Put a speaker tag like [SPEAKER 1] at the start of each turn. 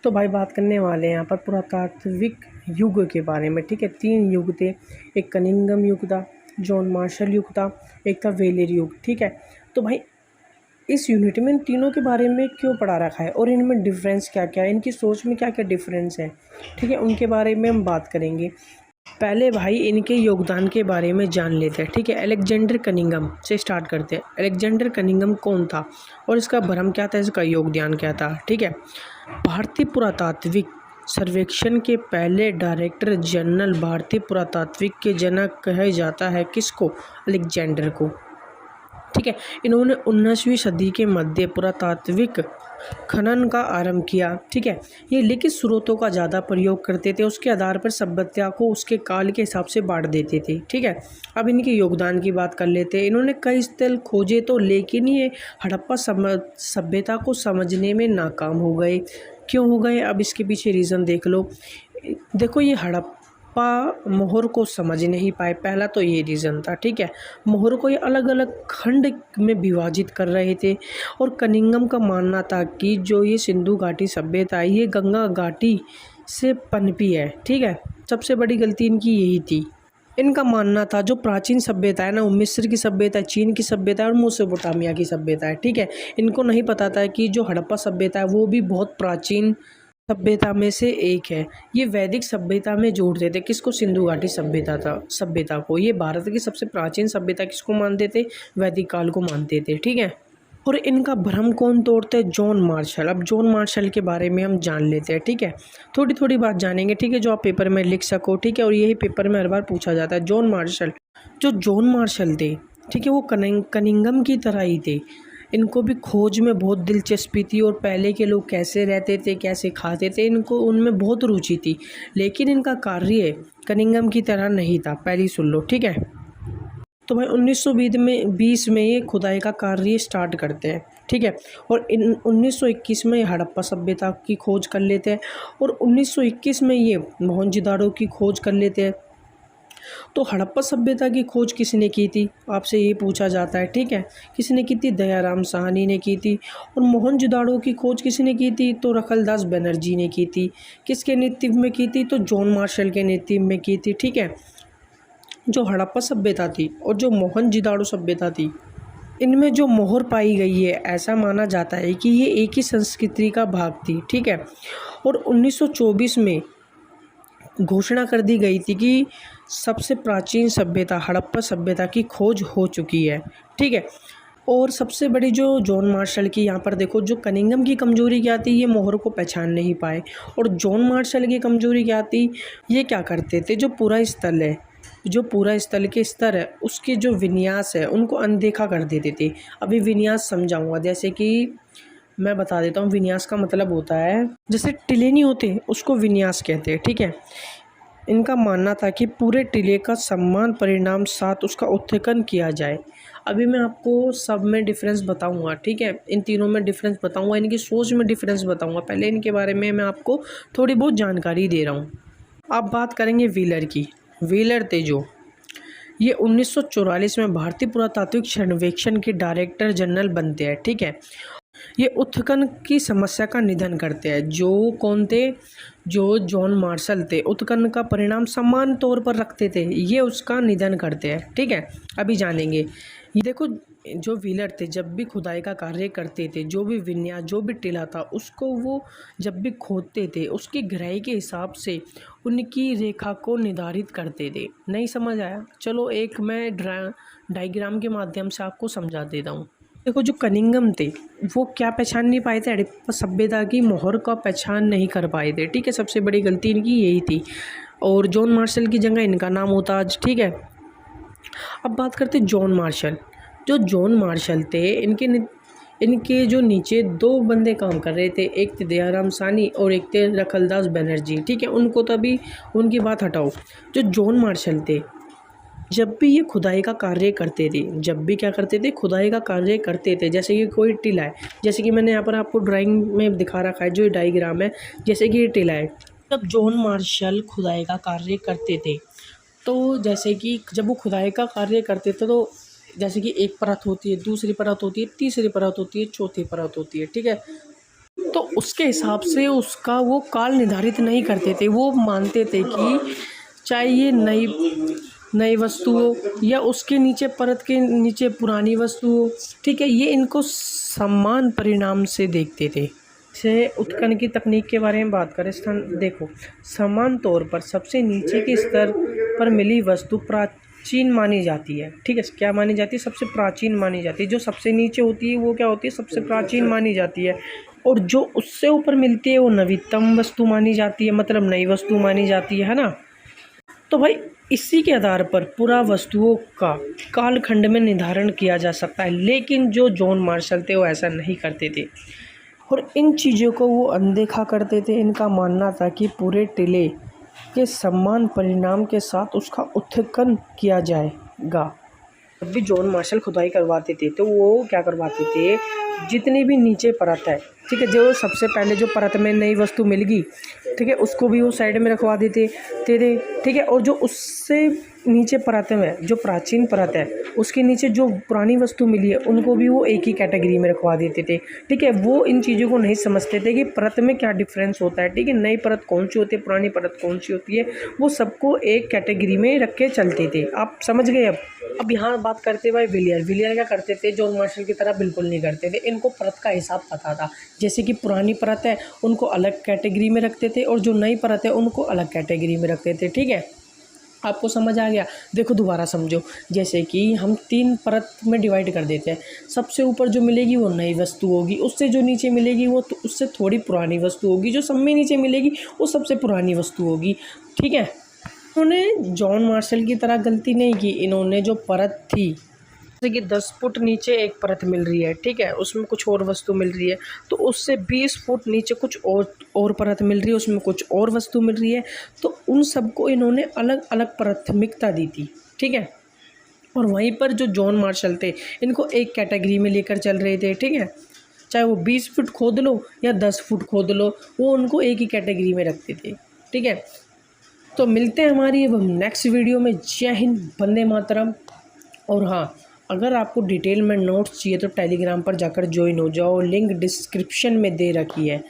[SPEAKER 1] तो भाई बात करने वाले हैं यहाँ पर पुरातात्विक युग के बारे में। ठीक है, 3 युग थे। एक कनिंगम युग था, जॉन मार्शल युग था, एक था वेलेर युग। ठीक है, तो भाई इस यूनिट में इन तीनों के बारे में क्यों पढ़ा रखा है और इनमें डिफरेंस क्या क्या है, इनकी सोच में क्या क्या डिफरेंस है, ठीक है, उनके बारे में हम बात करेंगे। पहले भाई इनके योगदान के बारे में जान लेते हैं। ठीक है, अलेक्जेंडर कनिंगम से स्टार्ट करते हैं। अलेक्जेंडर कनिंगम कौन था और इसका भ्रम क्या था, इसका योगदान क्या था। ठीक है, भारतीय पुरातात्विक सर्वेक्षण के पहले डायरेक्टर जनरल, भारतीय पुरातात्विक के जनक कहा जाता है किसको, अलेक्जेंडर को। ठीक है, इन्होंने 19वीं सदी के मध्य पुरातात्विक खनन का आरंभ किया। ठीक है, ये लिखित स्रोतों का ज़्यादा प्रयोग करते थे, उसके आधार पर सभ्यता को उसके काल के हिसाब से बांट देते थे। ठीक है, अब इनके योगदान की बात कर लेते हैं। इन्होंने कई स्थल खोजे तो, लेकिन ये हड़प्पा सभ्यता को समझने में नाकाम हो गए। क्यों हो गए, अब इसके पीछे रीज़न देख लो। देखो, ये हड़प्पा मोहर को समझ नहीं पाए, पहला तो ये रीज़न था। ठीक है, मोहर को ये अलग अलग खंड में विभाजित कर रहे थे और कनिंगम का मानना था कि जो ये सिंधु घाटी सभ्यता है ये गंगा घाटी से पनपी है। ठीक है, सबसे बड़ी गलती इनकी यही थी। इनका मानना था जो प्राचीन सभ्यता है ना, वो मिस्र की सभ्यता, चीन की सभ्यता और मेसोपोटामिया की सभ्यता है। ठीक है, इनको नहीं पता था कि जो हड़प्पा सभ्यता है वो भी बहुत प्राचीन सभ्यता में से एक है। ये वैदिक सभ्यता में जोड़ते थे किसको, सिंधु घाटी सभ्यता को। ये भारत की सबसे प्राचीन सभ्यता किसको मानते थे, वैदिक काल को मानते थे। ठीक है, और इनका भ्रम कौन तोड़ते, जॉन मार्शल। अब जॉन मार्शल के बारे में हम जान लेते हैं। ठीक है, थोड़ी थोड़ी बात जानेंगे। ठीक है, जो आप पेपर में लिख सको। ठीक है, और यही पेपर में हर बार पूछा जाता है। जॉन मार्शल थे, ठीक है, वो कनिंगम की तरह ही थे। इनको भी खोज में बहुत दिलचस्पी थी और पहले के लोग कैसे रहते थे, कैसे खाते थे, इनको उनमें बहुत रुचि थी। लेकिन इनका कार्य कनिंगम की तरह नहीं था, पहली सुन लो। ठीक है, तो भाई 1920 में ये खुदाई का कार्य स्टार्ट करते हैं। ठीक है, और 1921 में ये हड़प्पा सभ्यता की खोज कर लेते हैं और 1921 में ये मोहनजोदाड़ो की खोज कर लेते हैं। तो हड़प्पा सभ्यता की खोज किसने की थी, आपसे ये पूछा जाता है। ठीक है, किसने की थी, दयाराम साहनी ने की थी। और मोहनजोदाड़ो की खोज किसने की थी, तो रखलदास बनर्जी ने की थी। किसके नेतृत्व में की थी, तो जॉन मार्शल के नेतृत्व में की थी। ठीक है, जो हड़प्पा सभ्यता थी और जो मोहनजोदाड़ो सभ्यता थी, इनमें जो मोहर पाई गई है, ऐसा माना जाता है कि ये एक ही संस्कृति का भाग थी। ठीक है, और 1924 में घोषणा कर दी गई थी कि सबसे प्राचीन सभ्यता हड़प्पा सभ्यता की खोज हो चुकी है। ठीक है, और सबसे बड़ी जो जॉन मार्शल की, यहाँ पर देखो, जो कनिंगम की कमजोरी क्या थी, ये मोहर को पहचान नहीं पाए। और जॉन मार्शल की कमजोरी क्या थी, ये क्या करते थे, जो पूरा स्थल के स्तर है उसके जो विन्यास है उनको अनदेखा कर देते थे। अभी विन्यास समझाऊंगा, जैसे कि मैं बता देता हूँ। विन्यास का मतलब होता है, जैसे टिले नहीं होते उसको विन्यास कहते हैं। ठीक है, इनका मानना था कि पूरे टिले का समान परिणाम साथ उसका उत्थान किया जाए। अभी मैं आपको सब में डिफरेंस बताऊंगा। ठीक है, इन तीनों में डिफरेंस बताऊंगा, इनकी सोच में डिफरेंस बताऊंगा। पहले इनके बारे में मैं आपको थोड़ी बहुत जानकारी दे रहा हूँ। अब बात करेंगे व्हीलर की। व्हीलर थे जो, ये 1944 में भारतीय पुरातात्विक सर्वेक्षण के डायरेक्टर जनरल बनते हैं। ठीक है, ये उत्खनन की समस्या का निधन करते हैं। जो कौन थे, जो जॉन मार्शल थे, उत्खनन का परिणाम समान तौर पर रखते थे, ये उसका निधन करते हैं। ठीक है, अभी जानेंगे। ये देखो, जो व्हीलर थे जब भी खुदाई का कार्य करते थे, जो भी विन्यास, जो भी टिला था, उसको वो जब भी खोदते थे उसकी गहराई के हिसाब से उनकी रेखा को निर्धारित करते थे। नहीं समझ आया, चलो एक मैं डायग्राम के माध्यम से आपको समझा देता हूँ। देखो, जो कनिंगम थे वो क्या पहचान नहीं पाए थे, हड़प्पा सभ्यता की मोहर का पहचान नहीं कर पाए थे। ठीक है, सबसे बड़ी गलती इनकी यही थी और जॉन मार्शल की जगह इनका नाम होता आज। ठीक है, अब बात करते जॉन मार्शल। जो जॉन मार्शल थे, इनके जो नीचे 2 बंदे काम कर रहे थे, एक थे दयाराम साहनी और एक थे रखलदास बनर्जी। ठीक है, उनको तो अभी उनकी बात हटाओ। जो जॉन मार्शल थे, जब भी ये खुदाई का कार्य करते थे, जब भी क्या करते थे, खुदाई का कार्य करते थे, जैसे कि कोई टिला है, जैसे कि मैंने यहाँ पर आपको ड्राइंग में दिखा रखा है, जो डायग्राम है, जैसे कि ये टिला है। जब जॉन मार्शल खुदाई का कार्य करते थे, तो जैसे कि जब वो खुदाई का कार्य करते थे, तो जैसे कि एक परत होती है, दूसरी परत होती है, तीसरी परत होती है, चौथी परत होती है। ठीक है, तो तो उसके हिसाब से उसका वो काल निर्धारित नहीं करते थे। वो मानते थे कि चाहे ये नई वस्तु हो या उसके नीचे परत के नीचे पुरानी वस्तु हो, ठीक है, ये इनको समान परिणाम से देखते थे। से उत्खनन की तकनीक के बारे में बात करें, स्थान देखो, समान तौर पर सबसे नीचे के स्तर पर मिली वस्तु प्राचीन मानी जाती है। ठीक है, क्या मानी जाती है? सबसे प्राचीन मानी जाती है। जो सबसे नीचे होती है वो क्या होती है? सबसे प्राचीन मानी जाती है। और जो उससे ऊपर मिलती है वो नवीनतम वस्तु मानी जाती है, मतलब नई वस्तु मानी जाती है ना। तो भाई इसी के आधार पर पूरा वस्तुओं का कालखंड में निर्धारण किया जा सकता है, लेकिन जो जॉन मार्शल थे वो ऐसा नहीं करते थे और इन चीज़ों को वो अनदेखा करते थे। इनका मानना था कि पूरे टीले के समान परिणाम के साथ उसका उत्खनन किया जाएगा। जब भी जॉन मार्शल खुदाई करवाते थे तो वो क्या करवाते थे, जितनी भी नीचे परत है, ठीक है, जो सबसे पहले जो परत में नई वस्तु मिल गई, ठीक है, उसको भी वो साइड में रखवा देते थे, ठीक है। और जो उससे नीचे परत में जो प्राचीन परत है उसके नीचे जो पुरानी वस्तु मिली है उनको भी वो एक ही कैटेगरी में रखवा देते थे, ठीक है। वो इन चीज़ों को नहीं समझते थे कि परत में क्या डिफरेंस होता है, ठीक है। नई परत कौन सी होती है, पुरानी परत कौन सी होती है, वो सबको एक कैटेगरी में रख के चलते थे। आप समझ गए। अब यहाँ बात करते हुए विलियर क्या करते थे? जॉन मार्शल की तरह बिल्कुल नहीं करते थे। इनको परत का हिसाब पता था। जैसे कि पुरानी परत है उनको अलग कैटेगरी में रखते थे और जो नई परत है उनको अलग कैटेगरी में रखते थे, ठीक है। आपको समझ आ गया? देखो दोबारा समझो। जैसे कि हम 3 परत में डिवाइड कर देते हैं। सबसे ऊपर जो मिलेगी वो नई वस्तु होगी, उससे जो नीचे मिलेगी वो तो उससे थोड़ी पुरानी वस्तु होगी, जो सब में नीचे मिलेगी वो सबसे पुरानी वस्तु होगी, ठीक है। उन्होंने जॉन मार्शल की तरह गलती नहीं की। इन्होंने जो परत थी, जैसे कि 10 फुट नीचे एक परत मिल रही है, ठीक है, उसमें कुछ और वस्तु मिल रही है, तो उससे 20 फुट नीचे कुछ और परत मिल रही है, उसमें कुछ और वस्तु मिल रही है, तो उन सबको इन्होंने अलग अलग प्राथमिकता दी थी, ठीक है। और वहीं पर जो जॉन मार्शल थे इनको एक कैटेगरी में लेकर चल रहे थे, ठीक है। चाहे वो 20 फुट खोद लो या 10 फुट खोद लो, वो उनको एक ही कैटेगरी में रखते थे, ठीक है। तो मिलते हैं हमारी अब नेक्स्ट वीडियो में। जय हिंद, वंदे मातरम। और हाँ, अगर आपको डिटेल में नोट्स चाहिए तो टेलीग्राम पर जाकर ज्वाइन हो जाओ, लिंक डिस्क्रिप्शन में दे रखी है।